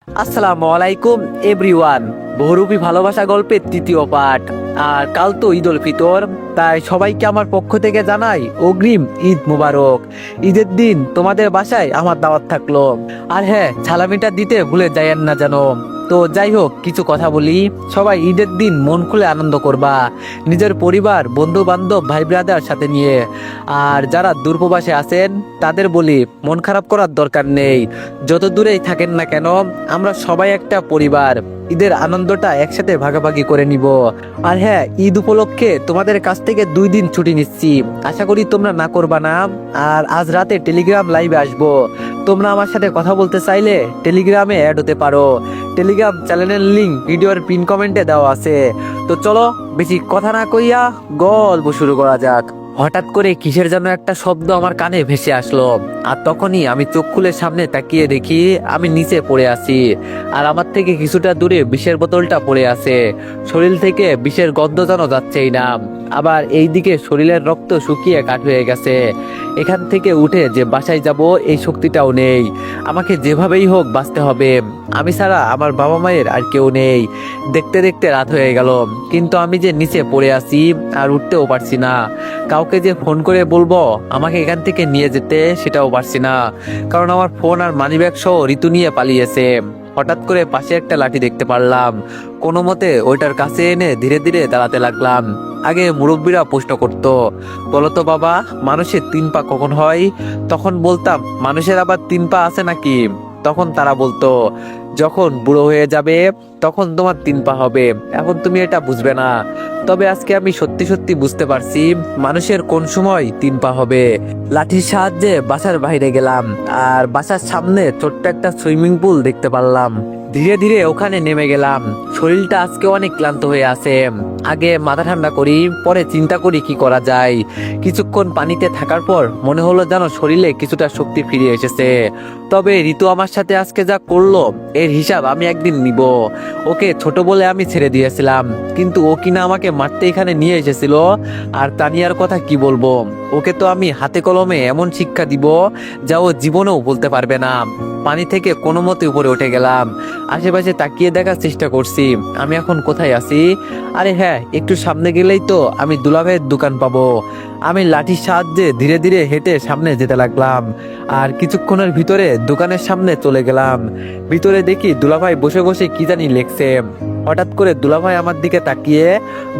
আসসালামু আলাইকুম এভরিওয়ান। বহুরূপী ভালোবাসা গল্পের তৃতীয় পাঠ। আর কাল তো ঈদ উল ফিতর, তাই সবাইকে আমার পক্ষ থেকে জানাই অগ্রিম ঈদ মুবারক। ঈদের দিন তোমাদের বাসায় আমার দাওয়াত থাকলো। আর হ্যাঁ, সালামিটা দিতে ভুলে যাইয়েন না যেন। তো যাই হোক, কিছু কথা বলি। সবাই ঈদের দিন মন খুলে আনন্দ করবা, নিজের পরিবার, বন্ধু বান্ধব, ভাই ব্রাদার সাথে নিয়ে। আর যারা দূরপ্রবাসে আছেন তাদের বলি, মন খারাপ করার দরকার নেই। যত দূরেই থাকেন না কেন, আমরা সবাই একটা পরিবার। ঈদের আনন্দটা একসাথে ভাগাভাগি করে নিব। আর হ্যাঁ, ঈদ উপলক্ষে তোমাদের কাছ থেকে 2 দিন ছুটি নিচ্ছি। আশা করি তোমরা না করবা না। আর আজ রাতে টেলিগ্রাম লাইভে আসবো। তোমরা আমার সাথে কথা বলতে চাইলে টেলিগ্রামে অ্যাড হতে পারো। টেলিগ্রাম চ্যানেলের লিংক ভিডিওর পিন কমেন্টে দেওয়া আছে। তো চলো, বেশি কথা না কইয়া গল্প শুরু করা যাক। হঠাৎ করে কিসের যেন একটা শব্দ আমার কানে ভেসে আসলো। আর তখনই আমি চোখ খুলে সামনে তাকিয়ে দেখি আমি নিচে পড়ে আছি। আর আমার থেকে কিছুটা দূরে বিষের বোতলটা পড়ে আছে। শরীর থেকে বিষের গন্ধ যেন যাচ্ছেই না। আবার এইদিকে শরীরের রক্ত শুকিয়ে কাঠ হয়ে গেছে। এখান থেকে উঠে যে বাসায় যাব, এই শক্তিটাও নেই। আমাকে যেভাবেই হোক বাঁচতে হবে। আমি ছাড়া আমার বাবা মায়ের আর কেউ নেই। দেখতে দেখতে রাত হয়ে গেল, কিন্তু আমি যে নিচে পড়ে আছি আর উঠতেও পারছি না। কাউকে যে ফোন করে বলবো আমাকে এখান থেকে নিয়ে যেতে, সেটাও পারছি না। কারণ আমার ফোন আর মানিব্যাগ সহ ঋতু নিয়ে পালিয়েছে। হঠাৎ করে পাশে একটা লাঠি দেখতে পারলাম। কোনো মতে ওইটার কাছে এনে ধীরে ধীরে দাঁড়াতে লাগলাম। আগে মুরব্বীরা প্রশ্ন করতো, বলতো বাবা, মানুষের 3 পা কখন হয়? তখন বলতাম, মানুষের আবার 3 পা আছে নাকি? তখন তারা বলতো, যখন বুড়ো হয়ে যাবে তখন তোমার 3 পা হবে, এখন তুমি এটা বুঝবে না। তবে আজকে আমি সত্যি সত্যি বুঝতে পারছি মানুষের কোন সময় 3 পা হবে। লাঠির সাহায্যে বাসার বাইরে গেলাম। আর বাসার সামনে ছোট্ট একটা সুইমিং পুল দেখতে পারলাম। ধীরে ধীরে ওখানে নেমে গেলাম। শরীরটা আজকে অনেক ক্লান্ত হয়ে আছে। আগে মাথা ঠান্ডা করি, পরে চিন্তা করি কি করা যায়। কিছুক্ষণ পানিতে থাকার পর মনে হলো যেন শরীরে কিছুটা শক্তি ফিরে এসেছে। তবে ঋতু আমার সাথে আজকে যা করলো, এর হিসাব আমি একদিন নিব। ওকে ছোট বলে আমি ছেড়ে দিয়েছিলাম, কিন্তু ও কিনা আমাকে মারতে এখানে নিয়ে এসেছিল। আর তানিয়ার কথা কি বলবো, ওকে তো আমি হাতে কলমে এমন শিক্ষা দিব যা ও জীবনেও বলতে পারবে না। পানি থেকে কোনো মতে উপরে উঠে গেলাম। আশেপাশে তাকিয়ে দেখার চেষ্টা করছি আমি এখন কোথায় আছি। আরে হ্যাঁ, একটু সামনে গেলেই তো আমি দুলাভাইয়ের দোকান পাবো। আমি লাঠির সাহায্যে ধীরে ধীরে হেঁটে সামনে যেতে লাগলাম। আর কিছুক্ষণের ভিতরে দোকানের সামনে চলে গেলাম। ভিতরে দেখি দুলাভাই বসে বসে কি জানি লেখছে। হঠাৎ করে দুলাভাই আমার দিকে তাকিয়ে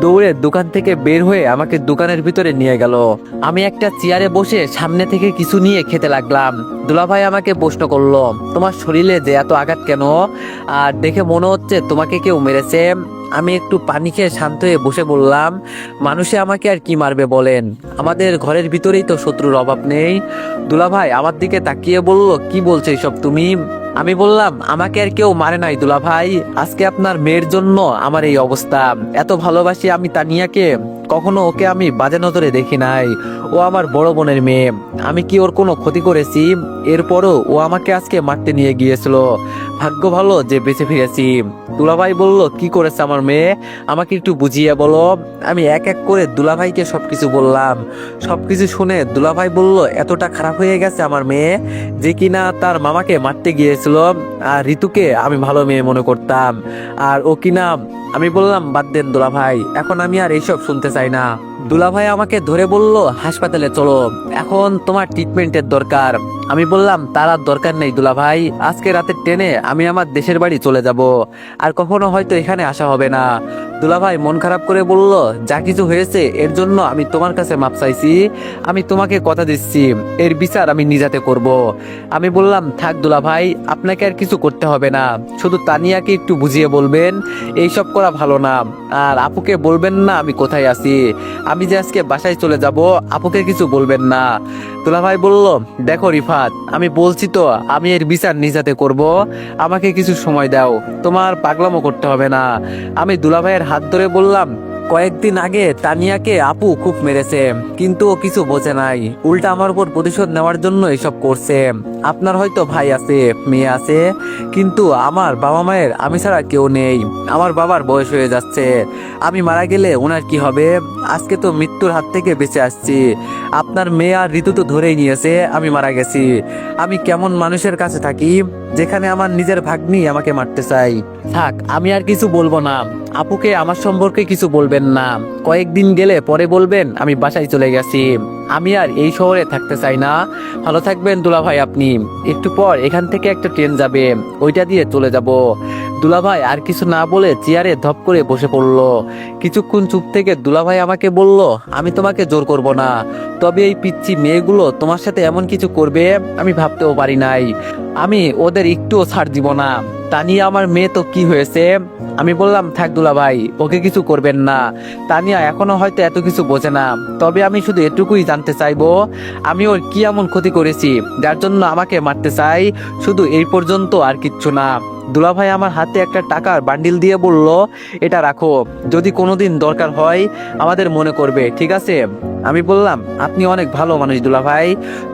দৌড়ে দোকান থেকে বের হয়ে আমাকে দোকানের ভিতরে নিয়ে গেল। আমি একটা চেয়ারে বসে সামনে থেকে কিছু নিয়ে খেতে লাগলাম। দুলাভাই আমাকে প্রশ্ন করলো, তোমার শরীরে যে এত আঘাত কেন? আর দেখে মনে হচ্ছে তোমাকে কেউ মেরেছে। আমি একটু পানি খেয়ে শান্ত হয়ে বসে বললাম, মানুষে আমাকে আর কি মারবে বলেন? আমাদের ঘরের ভিতরেই তো শত্রুর অভাব নেই। দুলাভাই আমার দিকে তাকিয়ে বলল, কি বলছো এসব তুমি? আমি বললাম, আমাকে আর কেউ মারে নাই দুলাভাই, আজকে আপনার মেয়ের জন্য আমার এই অবস্থা। এত ভালোবাসি আমি তানিয়াকে, কখনো ওকে আমি বাজে নজরে দেখি নাই। ও আমার বড় বোনের মেয়ে, আমি কি ওর কোনো ক্ষতি করেছি? এরপরও ও আমাকে আজকে মারতে নিয়ে গিয়েছিল। ভাগ্য ভালো যে বেঁচে ফিরেছি। দুলাভাই বলল, কি করেছে আমার মেয়ে, আমাকে একটু বুঝিয়ে বলো। আমি এক এক করে দুলাভাইকে সবকিছু বললাম। সবকিছু শুনে দুলাভাই বলল, এতটা খারাপ হয়ে গেছে আমার মেয়ে যে কিনা তার মামাকে মারতে গিয়েছিল। আর ঋতুকে আমি ভালো মেয়ে মনে করতাম, আর ও কিনা। আমি বললাম, বাদ দেন দুলাভাই, এখন আমি আর এইসব শুনতে চাই না। দুলাভাই আমাকে ধরে বলল, হাসপাতালে চলো, এখন তোমার ট্রিটমেন্টের দরকার। আমি বললাম, তার আর দরকার নেই দুলাভাই, আজকে রাতের ট্রেনে আমি আমার দেশের বাড়ি চলে যাব, আর কখনো হয়তো এখানে আসা হবে না। দুলাভাই মন খারাপ করে বলল, যা কিছু হয়েছে এর জন্য আমি তোমার কাছে মাপ চাইছি। আমি তোমাকে কথা দিচ্ছি, এর বিচার আমি নিজাতে করব। আমি বললাম, থাক দুলাভাই, আপনাকে আর কিছু করতে হবে না, শুধু তানিয়াকে একটু বুঝিয়ে বলবেন এইসব করা ভালো না। আর আপুকে বলবেন না আমি কোথায় আছি। আমি যে আজকে বাসায় চলে যাব, আপুকে কিছু বলবেন না। দুলাভাই বলল, দেখো রিফাত, আমি বলছি তো আমি এর বিচার নিজাতে করব, আমাকে কিছু সময় দাও, তোমার পাগলামো করতে হবে না। আমি দুলাভাইয়ের হাত ধরে বললাম, কয়েকদিন আগে তানিয়াকে আপু খুব মেরেছে, কিন্তু ও কিছু বোঝে নাই, উল্টা আমার উপর প্রতিশোধ নেওয়ার জন্য এসব করছে। আপনার হয়তো ভাই আছে, মেয়ে আছে, কিন্তু আমার বাবা মায়ের আমি ছাড়া কেউ নেই। আমার বাবার বয়স হয়ে যাচ্ছে, আমি মারা গেলে ওনার কি হবে? আজকে তো মৃত্যুর হাত থেকে বেঁচে আসছি, আপনার মেয়ে আর ঋতু তো ধরেই নিয়েছে আমি মারা গেছি। আমি কেমন মানুষের কাছে থাকি যেখানে আমার নিজের ভাগ্নি আমাকে মারতে চাই। থাক, আমি আর কিছু বলবো না। আপুকে আমার সম্পর্কে কিছু বলবেন না, কয়েকদিন গেলে পরে বলবেন আমি বাসায় চলে গেছি। আমি আর এই শহরে থাকতে চাই না। ভালো থাকবেন দুলাভাই আপনি। একটু পর এখান থেকে একটা ট্রেন যাবে, ওইটা দিয়ে চলে যাব। দুলাভাই আর কিছু না বলে চেয়ারে ধপ করে বসে পড়লো। কিছুক্ষণ চুপ থেকে দুলাভাই আমাকে বলল, আমি তোমাকে জোর করব না, তবে এই পিচ্চি মেয়েগুলো তোমার সাথে এমন কিছু করবে আমি ভাবতেও পারি নাই। আমি ওদের একটুও ছাড় দিব না। তানিয়া আমার মেয়ে তো কি হয়েছে? আমি বললাম, থাক দুলাভাই, ওকে কিছু করবেন না। তানিয়া এখনো হয়তো এত কিছু বোঝে না, তবে আমি শুধু এটুকুই জানতে চাইবো, আমি ওর কি এমন ক্ষতি করেছি যার জন্য আমাকে মারতে চাই? শুধু এই পর্যন্ত, আর কিচ্ছু না। দুলাভাই আমার হাতে একটা টাকার বান্ডিল দিয়ে বলল, এটা রাখো, যদি কোনোদিন দরকার হয় আমাদের মনে করবে, ঠিক আছে? আমি বললাম, আপনি অনেক ভালো মানুষ দুলাভাই,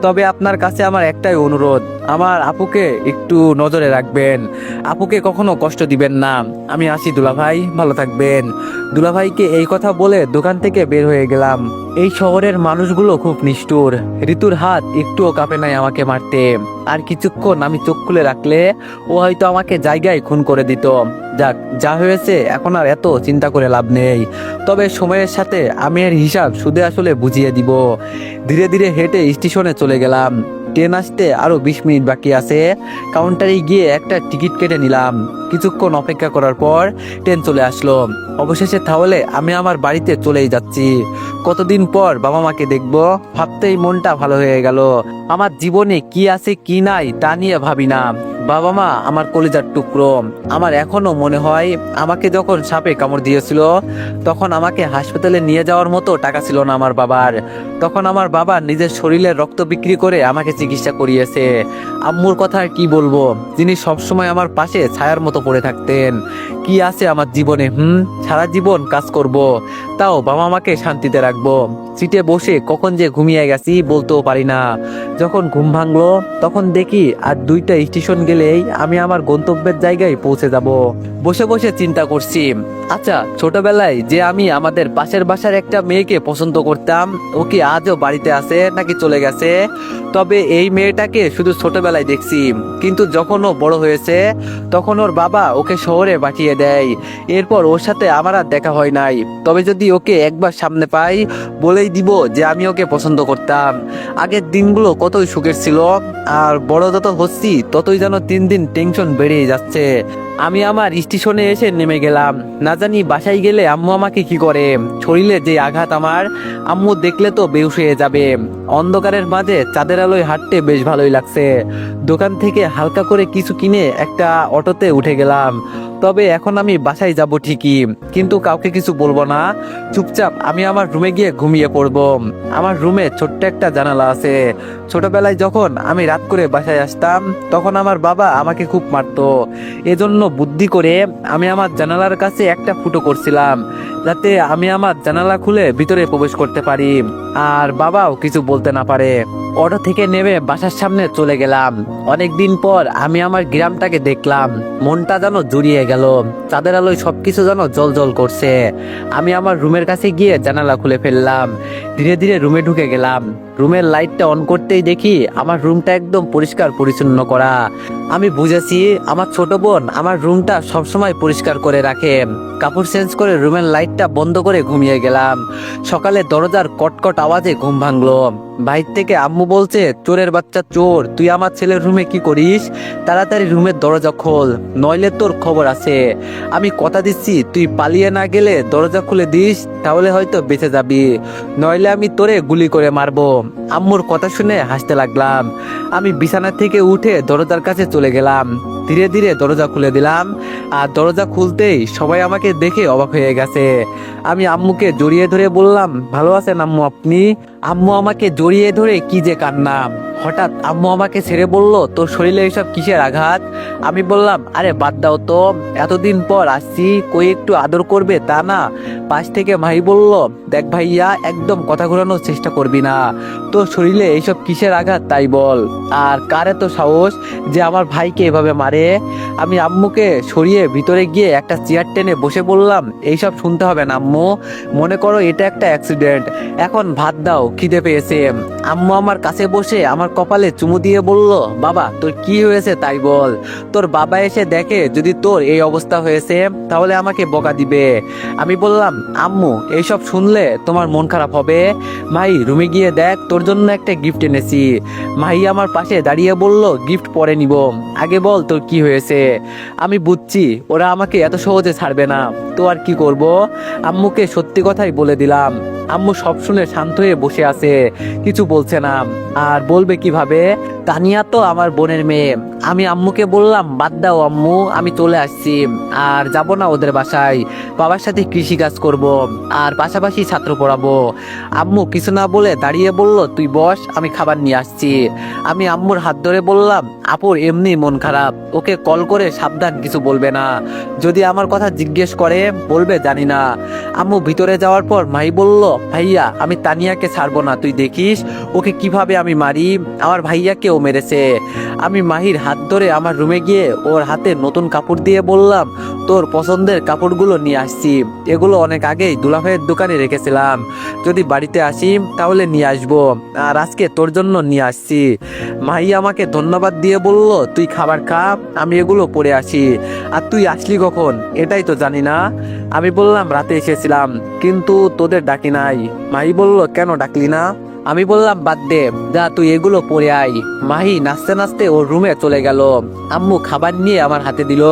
তবে আপনার কাছে আমার একটাই অনুরোধ, আমার আপুকে একটু নজরে রাখবেন, আপুকে কখনো কষ্ট দিবেন না। আমি আসি দুলাভাই, ভালো থাকবেন। দুলাভাইকে এই কথা বলে দোকান থেকে বের হয়ে গেলাম। এই শহরের মানুষগুলো খুব নিষ্ঠুর, ঋতুর হাত একটুও কাঁপে নাই আমাকে মারতে। আর কিছুক্ষণ আমি চোখ খুলে রাখলে ও হয়তো আমাকে জায়গায় খুন করে দিত। যাক, যা হয়েছে এখন আর এত চিন্তা করে লাভ নেই, তবে সময়ের সাথে আমি এর হিসাব সুদে আসলে বুঝিয়ে দিব। ধীরে ধীরে হেঁটে স্টেশনে চলে গেলাম। ট্রেন আসতে আরো 20 মিনিট বাকি আছে। কাউন্টারে গিয়ে একটা টিকিট কেটে নিলাম। কিছুক্ষণ অপেক্ষা করার পর ট্রেন চলে আসলো। অবশেষে তাহলে আমি আমার বাড়িতে চলেই যাচ্ছি। কতদিন পর বাবা মাকে দেখবো, ভাবতেই মনটা ভালো হয়ে গেল। আমার জীবনে কি আছে কি নাই তা নিয়ে ভাবি না। বাবা মা আমার কলিজার টুকরো। আমার এখনো মনে হয় আমাকে যখন সাপে কামড় দিয়েছিল তখন আমাকে হাসপাতালে নিয়ে যাওয়ার মতো টাকা ছিল না আমার বাবার। তখন আমার বাবা নিজের শরীরের রক্ত বিক্রি করে আমাকে চিকিৎসা করিয়েছে। আম্মুর কথা আর কি বলবো, যিনি সবসময় আমার পাশে ছায়ার মতো পড়ে থাকতেন। কি আছে আমার জীবনে? সারা জীবন কাজ করব, তাও বাবা মাকে শান্তিতে রাখবো। সিটে বসে কখন যে ঘুমিয়ে গেছি বলতেও পারি না। যখন ঘুম ভাঙলো তখন দেখি আর 2টা স্টেশন গেলেই আমি আমার গন্তব্যের জায়গায় পৌঁছে যাব। বসে বসে চিন্তা করছি, আচ্ছা, ছোটবেলায় যে আমি আমাদের পাশের বাসার একটা মেয়েকে পছন্দ করতাম, ও কি আজও বাড়িতে আছে নাকি চলে গেছে? তবে এই মেয়েটাকে শুধু ছোটবেলায় দেখছি, কিন্তু যখন ও বড় হয়েছে তখন ওর বাবা ওকে শহরে পাঠিয়ে দেয়। এরপর ওর সাথে আমার আর দেখা হয় নাই। তবে যদি ওকে একবার সামনে পাই, বলেই দিব যে আমি ওকে পছন্দ করতাম। আগের দিনগুলো কতই সুখের ছিল, আর বড় যত হচ্ছি ততই যেন দিন দিন টেনশন বেড়েই যাচ্ছে। আমি আমার স্টেশনে এসে নেমে গেলাম। না জানি বাসায় গেলে আম্মু আমাকে কি করে। শরীরে যে আঘাত আমার, আম্মু দেখলে তো বেহুশ হয়ে যাবে। অন্ধকারের মাঝে চাঁদের আলোয় হাঁটতে বেশ ভালোই লাগছে। দোকান থেকে হালকা করে কিছু কিনে একটা অটোতে উঠে গেলাম। তবে এখন আমি বাসায় যাব ঠিকই, কিন্তু কাউকে কিছু বলবো না। চুপচাপ আমি আমার রুমে গিয়ে ঘুমিয়ে পড়বো। আমার রুমে ছোট্ট একটা জানালা আছে। ছোটবেলায় যখন আমি রাত করে বাসায় আসতাম তখন আমার বাবা আমাকে খুব মারতো। এজন্য বুদ্ধি করে আমি আমার জানালার কাছে একটা ফুটো করছিলাম, যাতে আমি আমার জানালা খুলে ভিতরে প্রবেশ করতে পারি আর বাবাও কিছু বলতে না পারে। অটো থেকে নেমে বাসার সামনে চলে গেলাম। অনেকদিন পর আমি আমার গ্রামটাকে দেখলাম, মনটা যেন জুড়িয়ে গেল। চাঁদের আলোয় সবকিছু যেন জল জল করছে। আমি আমার রুমের কাছে গিয়ে জানালা খুলে ফেললাম। ধীরে ধীরে রুমে ঢুকে গেলাম। রুমের লাইটটা অন করতেই দেখি আমার রুমটা একদম পরিষ্কার পরিচ্ছন্ন করা। আমি বুঝেছি আমার ছোট বোন আমার রুমটা সবসময় পরিষ্কার করে রাখে। কাপড় চেঞ্জ করে রুমের লাইটটা বন্ধ করে ঘুমিয়ে গেলাম। সকালে দরজার কটকট আওয়াজে ঘুম ভাঙলো। বাইর থেকে আম্মু বলছে, চোরের বাচ্চা চোর, তুই আমার ছেলের রুমে কি করিস? তাড়াতাড়ি রুমের দরজা খোল, নইলে তোর খবর আছে। আমি কথা দিচ্ছি, তুই পালিয়ে না গেলে দরজা খুলে দিস, তাহলে হয়তো বেঁচে যাবি, নইলে আমি তোরে গুলি করে মারবো। আম্মুর কথা শুনে হাসতে লাগলাম। আমি বিছানা থেকে উঠে দরজার কাছে চলে গেলাম। ধীরে ধীরে দরজা খুলে দিলাম, আর দরজা খুলতেই সবাই আমাকে দেখে অবাক হয়ে গেছে। আমি আম্মুকে জড়িয়ে ধরে বললাম, ভালো আছেন আম্মু আপনি? আম্মু আমাকে জড়িয়ে ধরে কি যে কান্না। হঠাৎ আম্মু আমাকে ছেড়ে বলল, তোর শরীরে এসব কিসের আঘাত? আমি বললাম, আরে বাদ দাও তো, এতদিন পর আসছি, কই একটু আদর করবে তা না। পাশ থেকে মাহি বলল, দেখ ভাইয়া, একদম কথা ঘোরানোর চেষ্টা করবি না। তোর শরীরে এইসব কিসের আঘাত তাই বল। আর কার এত সাহস যে আমার ভাইকে এভাবে মারে? আমি আম্মুকে সরিয়ে ভিতরে গিয়ে একটা চেয়ার টেনে বসে বললাম, এইসব শুনতে হবে না আম্মু, মনে করো এটা একটা অ্যাক্সিডেন্ট, এখন ভাত দাও, খিদে পেয়েছে। আম্মু আমার কাছে বসে আমার কপালে চুমু দিয়ে বলল, বাবা তোর কি হয়েছে তাই বল। তোর বাবা এসে দেখে যদি তোর এই অবস্থা হয়েছে তাহলে আমাকে বকা দিবে। আমি বললাম, আম্মু এইসব শুনলে তোমার মন খারাপ হবে। মাহি রুমে গিয়ে দেখ, তোর জন্য একটা গিফট এনেছি। মাহি আমার পাশে দাঁড়িয়ে বলল, গিফট পরে নিব, আগে বল তোর কি হয়েছে। আমি বুঝছি ওরা আমাকে এত সহজে ছাড়বে না, তো আর কি করব। আম্মুকে সত্যি কথাই বলে দিলাম। আম্মু সব শুনে শান্ত হয়ে বসে আছে, কিছু বলছে না। আর বলবে কিভাবে? তানিয়া তো আমার বোনের মেয়ে। আমি আম্মুকে বললাম, বাদ দাও আম্মু, আমি চলে আসছি, আর যাব না ওদের বাসায়। বাবার সাথে কৃষি কাজ করব, আর পাশাপাশি ছাত্র পড়াবো। আম্মু কিছু না বলে দাঁড়িয়ে বলল, তুই বস, আমি খাবার নিয়ে আসছি। আমি আম্মুর হাত ধরে বললাম, আপুর এমনি মন খারাপ, ওকে কল করে সাবধান, কিছু বলবে না। যদি আমার কথা জিজ্ঞেস করে বলবে জানি না। আম্মু ভিতরে যাওয়ার পর মাহি বলল, ভাইয়া আমি তানিয়াকে ছাড়বো না, তুই দেখিস ওকে কিভাবে আমি মারি। আমার ভাইয়াকে ও মেরেছে। আমি মাহির হাত ধরে আমার রুমে গিয়ে ওর হাতে নতুন কাপড় দিয়ে বললাম, তোর পছন্দের কাপড়গুলো নিয়ে আসছি, এগুলো অনেক আগেই দুলাভাইয়ের দোকানে রেখেছিলাম, যদি বাড়িতে আসি তাহলে নিয়ে আসবো, আর আজকে তোর জন্য নিয়ে আসছি। মাহি আমাকে ধন্যবাদ দিয়ে বলল, তুই খাবার খা, আমি এগুলো পরে আসি। আর তুই আসলি কখন এটাই তো জানি না। আমি বললাম, রাতে এসেছিলাম, কিন্তু তোদের ডাকি নাই। মাহি বলল, কেন ডাকলি না? আমি বললাম, বাদ দে, যা তুই এগুলো পরে আয়। মাহি নাচতে নাচতে ওর রুমে চলে গেল। আম্মু খাবার নিয়ে আমার হাতে দিল,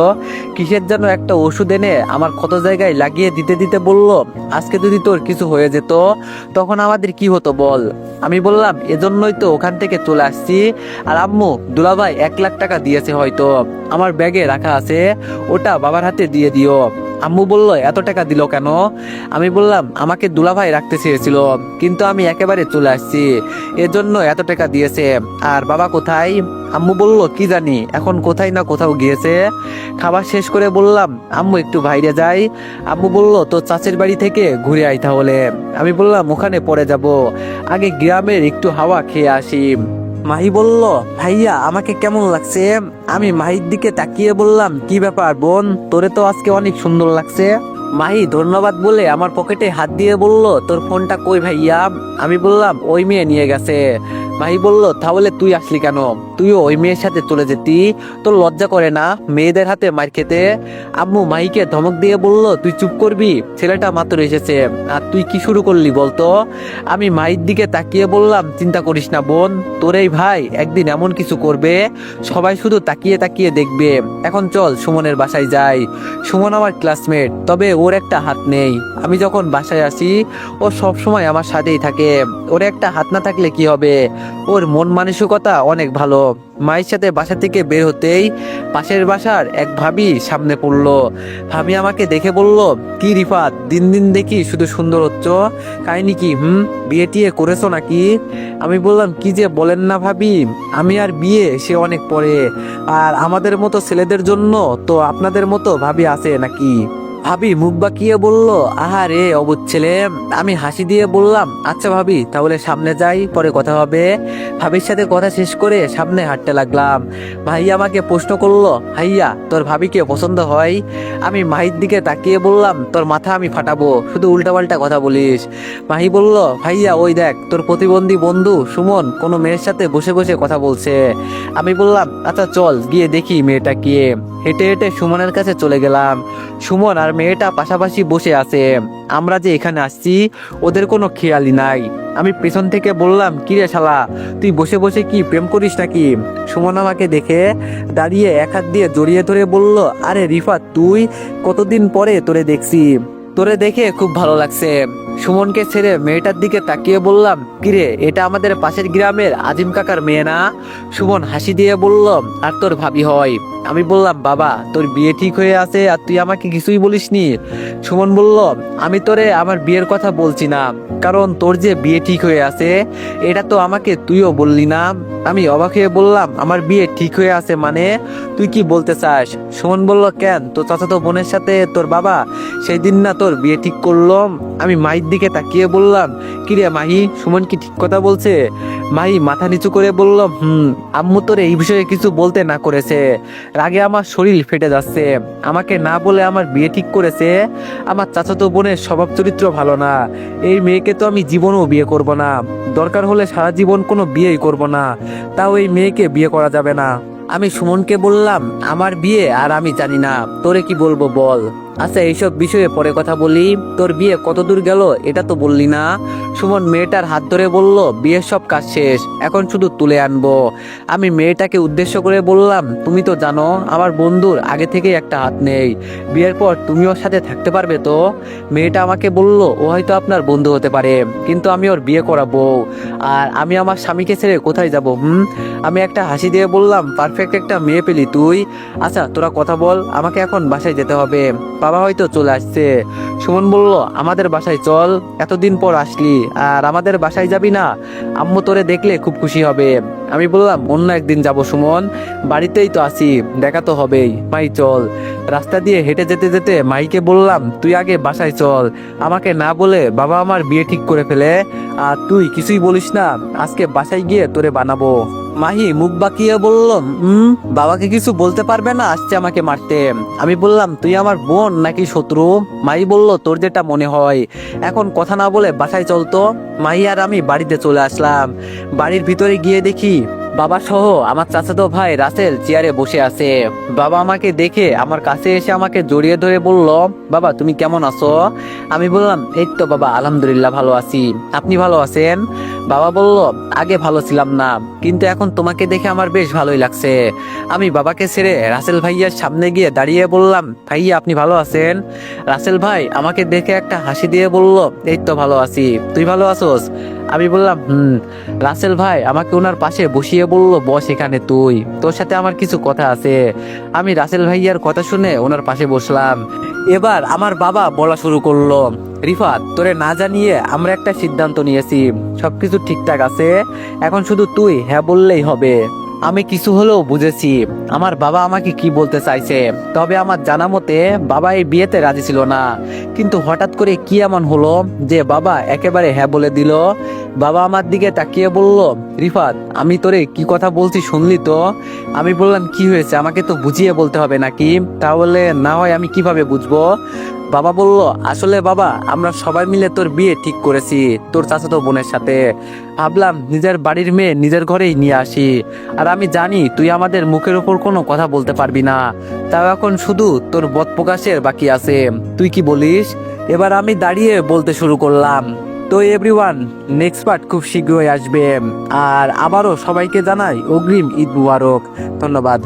কিসের যেন একটা ওষুধ এনে আমার ক্ষত জায়গায় লাগিয়ে দিতে দিতে বলল, আজকে যদি তোর কিছু হয়ে যেত তখন আমাদের কি হতো বল। আমি বললাম, এজন্যই তো ওখান থেকে চলে আসছি। আর আম্মু, দুলাভাই 1 লাখ টাকা দিয়েছে, হয়তো আমার ব্যাগে রাখা আছে, ওটা বাবার হাতে দিয়ে দিও। আম্মু বলল, এত টাকা দিল কেন? আমি বললাম, আমাকে দুলাভাই রাখতে চেয়েছিল, কিন্তু আমি একেবারে চলে আসছি, এজন্য এত টাকা দিয়েছে। আর বাবা কোথায়? আম্মু বলল, কি জানি, এখন কোথায় না কোথাও গিয়েছে। খাবার শেষ করে বললাম, আম্মু একটু বাইরে যাই। আম্মু বলল, তো চাচের বাড়ি থেকে ঘুরে আই তাহলে। আমি বললাম, ওখানে পরে যাব, আগে গ্রামের একটু হাওয়া খেয়ে আসি। মাহি বলল, ভাইয়া আমাকে কেমন লাগছে? আমি মাহির দিকে তাকিয়ে বললাম, কি ব্যাপার বোন, তোরে তো আজকে অনেক সুন্দর লাগছে। মাহি ধন্যবাদ বলে আমার পকেটে হাত দিয়ে বলল, তোর ফোনটা কই ভাইয়া? আমি বললাম, ওই মেয়ে নিয়ে গেছে। মাহি বলল, তাহলে তুই আসলি কেন? তুইও ওই মেয়ের সাথে চলে যেতি, তোর লজ্জা করে না মেয়েদের হাতে মার খেতে? আম্মু মাহিকে ধমক দিয়ে বলল, তুই চুপ করবি, ছেলেটা মাত্র এসেছে, আর তুই কি শুরু করলি বলতো? আমি মাহির দিকে তাকিয়ে বললাম, চিন্তা করিস না বোন, তোর এই ভাই একদিন এমন কিছু করবে সবাই শুধু তাকিয়ে তাকিয়ে দেখবে। এখন চল সুমনের বাসায় যাই। সুমন আমার ক্লাসমেট, তবে ওর একটা হাত নেই। আমি যখন বাসায় আসি ও সব সময় আমার সাথেই থাকে, ওর একটা হাত না থাকলে কি হবে? ওর মন মানসিকতা অনেক ভালো। মায়ের সাথে বাসা থেকে বের হতেই পাশের বাসার এক ভাবি সামনে পড়লো। ভাবি আমাকে দেখে বলল, কি রিফাত, দিন দিন দেখি শুধু সুন্দর হচ্ছ, কাহিনী কি? বিয়ে টিয়ে করেছো নাকি? আমি বললাম, কি যে বলেন না ভাবি, আমি আর বিয়ে সে অনেক পরে, আর আমাদের মতো ছেলেদের জন্য তো আপনাদের মতো ভাবি আছে নাকি? ভাবি মুখ বাঁকিয়ে বলল, আহারে অবুঝ ছেলে। আমি হাসি দিয়ে বললাম, আচ্ছা ভাবি, তাহলে সামনে যাই, পরে কথা হবে। ভাবির সাথে কথা শেষ করে সামনে হাঁটতে লাগলাম। ভাইয়া আমাকে প্রশ্ন করলো, ভাইয়া তোর ভাবিকে পছন্দ হয়? আমি মাহির দিকে তাকিয়ে বললাম, তোর মাথা আমি ফাটাবো, শুধু উল্টাপাল্টা কথা বলিস। মাহি বলল, ভাইয়া ওই দেখ, তোর প্রতিবন্ধী বন্ধু সুমন কোনো মেয়ের সাথে বসে বসে কথা বলছে। আমি বললাম, আচ্ছা চল গিয়ে দেখি মেয়েটা কে। হেঁটে হেঁটে সুমনের কাছে চলে গেলাম। সুমন আর মেয়েটা পাশাপাশি বসে আছে। আমরা যে এখানে আসছি ওদের কোনো খেয়ালই নাই। আমি পেছন থেকে বললাম, কিরে শালা, তুই বসে বসে কি প্রেম করিস নাকি? সুমন আমাকে দেখে দাঁড়িয়ে এক হাত দিয়ে জড়িয়ে ধরে বলল, আরে রিফাত তুই, কতদিন পরে তোরে দেখছি, তোরে দেখে খুব ভালো লাগছে। সুমনকে ছেড়ে মেয়েটার দিকে তাকিয়ে বললাম, কিরে, এটা আমাদের পাশের গ্রামের আজিম কাকার মেয়ে না? সুমন হাসি দিয়ে বলল, আর তোর ভাবি হয়। আমি বললাম, বাবা তোর বিয়ে ঠিক হয়ে আছে আর তুই আমাকে কিছুই বলিসনি? সুমন বলল, আমি তোরে আমার বিয়ের কথা বলছি না, কারণ তোর যে বিয়ে ঠিক হয়ে আছে এটা তো আমাকে তুইও বললি না। আমি অবাক হয়ে বললাম, আমার বিয়ে ঠিক হয়ে আছে মানে? তুই কি বলতে চাস? সুমন বলল, কেন, তোর চাচাতো বোনের সাথে তোর বাবা সেই দিন না তোর বিয়ে ঠিক করলো? আমি মাহির দিকে তাকিয়ে বললাম, কিরে মাহি, সুমন কি ঠিক কথা বলছে? মাহি মাথা নিচু করে বলল, আম্মু তোর এই বিষয়ে কিছু বলতে না করেছে। রাগে আমার শরীর ফেটে যাচ্ছে। আমাকে না বলে আমার বিয়ে ঠিক করেছে। আমার চাচাতো বোনের স্বভাব চরিত্র ভালো না। এই মেয়েকে তো আমি জীবনেও বিয়ে করব না। দরকার হলে সারা জীবন কোনো বিয়েই করব না, তাও এই মেয়েকে বিয়ে করা যাবে না। আমি সুমনকে বললাম, আমার বিয়ে আর আমি জানি না, তোরে কি বলবো বল। আচ্ছা, এইসব বিষয়ে পরে কথা বলি, তোর বিয়ে কত দূর গেল এটা তো বললি না। সুমন মেয়েটার হাত ধরে বলল, বিয়ের সব কাজ শেষ, এখন শুধু তুলে আনবো। আমি মেয়েটাকে উদ্দেশ্য করে বললাম, তুমি তো জানো আমার বন্ধুর আগে থেকেই একটা হাত নেই, বিয়ের পর তুমি ওর সাথে থাকতে পারবে তো? মেয়েটা আমাকে বলল, ও হয়তো আপনার বন্ধু হতে পারে, কিন্তু আমি ওর বিয়ে করাবো। আর আমি আমার স্বামীকে ছেড়ে কোথায় যাব? আমি একটা হাসি দিয়ে বললাম, পারফেক্ট একটা মেয়ে পেলি তুই। আচ্ছা তোরা কথা বল, আমাকে এখন বাসায় যেতে হবে, বাবা হয়তো চলে আসছে। সুমন বলল, আমাদের বাসায় চল, এতদিন পর আসলি আর আমাদের বাসায় যাবি না? আম্মু তোরে দেখলে খুব খুশি হবে। আমি বললাম, অন্য একদিন যাব সুমন, বাড়িতেই তো আছি, দেখা তো হবেই। মাই চল। রাস্তা দিয়ে হেঁটে যেতে যেতে মাইকে বললাম, তুই আগে বাসায় চল, আমাকে না বলে বাবা আমার বিয়ে ঠিক করে ফেলে আর তুই কিছুই বলিস না, আজকে বাসায় গিয়ে তোরে বানাবো। মাহি মুখ বাঁকিয়ে বলল, বাবাকে কিছু বলতে পারবে না, আসছে আমাকে মারতে। আমি বললাম, তুই আমার বোন নাকি শত্রু? মাহি বলল, তোর যেটা মনে হয়। এখন কথা না বলে বাসায় চলতো। মাহি আর আমি বাড়িতে চলে আসলাম। বাড়ির ভিতরে গিয়ে দেখি বাবা সহ আমার চাচাতো ভাই রাসেল চেয়ারে বসে আছে। বাবা আমাকে দেখে আমার কাছে এসে আমাকে জড়িয়ে ধরে বলল, বাবা তুমি কেমন আছো? আমি বললাম, এই তো বাবা, আলহামদুলিল্লাহ ভালো আছি, আপনি ভালো আছেন? বাবা বলল, আগে ভালো ছিলাম না, কিন্তু এখন তোমাকে দেখে আমার বেশ ভালোই লাগছে। আমি বাবাকে ছেড়ে রাসেল ভাইয়ার সামনে গিয়ে দাঁড়িয়ে বললাম, ভাইয়া আপনি ভালো আছেন? রাসেল ভাই আমাকে দেখে একটা হাসি দিয়ে বলল, এই তো ভালো আছি, তুই ভালো আছোস? আমি বললাম, রাসেল ভাই আমাকে ওনার পাশে বসিয়ে বলল, বস এখানে, তুই, তোর সাথে আমার কিছু কথা আছে। আমি রাসেল ভাইয়ার কথা শুনে ওনার পাশে বসলাম। এবার আমার বাবা বলা শুরু করলো, রিফাত, তোরে না জানিয়ে আমরা একটা সিদ্ধান্ত নিয়েছি, সবকিছু ঠিকঠাক আছে, এখন শুধু তুই হ্যাঁ বললেই হবে। আমি কিছু হলেও বুঝেছি আমার বাবা আমাকে কি বলতে চাইছে। তবে আমার জানা মতে বাবা এই বিয়েতে রাজি ছিল না, কিন্তু হঠাৎ করে কি এমন হলো যে বাবা একেবারে হ্যাঁ বলে দিল? বাবা আমার দিকে তাকিয়ে বলল, রিফাত, আমি তোরে কি কথা বলছি শুনলি তো? আমি বললাম, কি হয়েছে, আমাকে তো বুঝিয়ে বলতে হবে নাকি? তাহলে না হয় আমি কিভাবে বুঝবো? বাবা বলল, আসলে বাবা আমরা সবাই মিলে তোর বিয়ে ঠিক করেছি তোর চাচাতো বোনের সাথে। ভাবলাম নিজের বাড়ির মেয়ে নিজের ঘরেই নিয়ে আসি। আর আমি জানি তুই আমাদের মুখের উপর কোনো কথা বলতে পারবি না, তাও এখন শুধু তোর বদপ্রকাশের বাকি আছে, তুই কি বলিস? এবার আমি দাঁড়িয়ে বলতে শুরু করলাম, তো এভরিওয়ান, নেক্সট পার্ট খুব শীঘ্রই আসবে। আর আবারও সবাইকে জানাই অগ্রিম ঈদ মুবারক। ধন্যবাদ।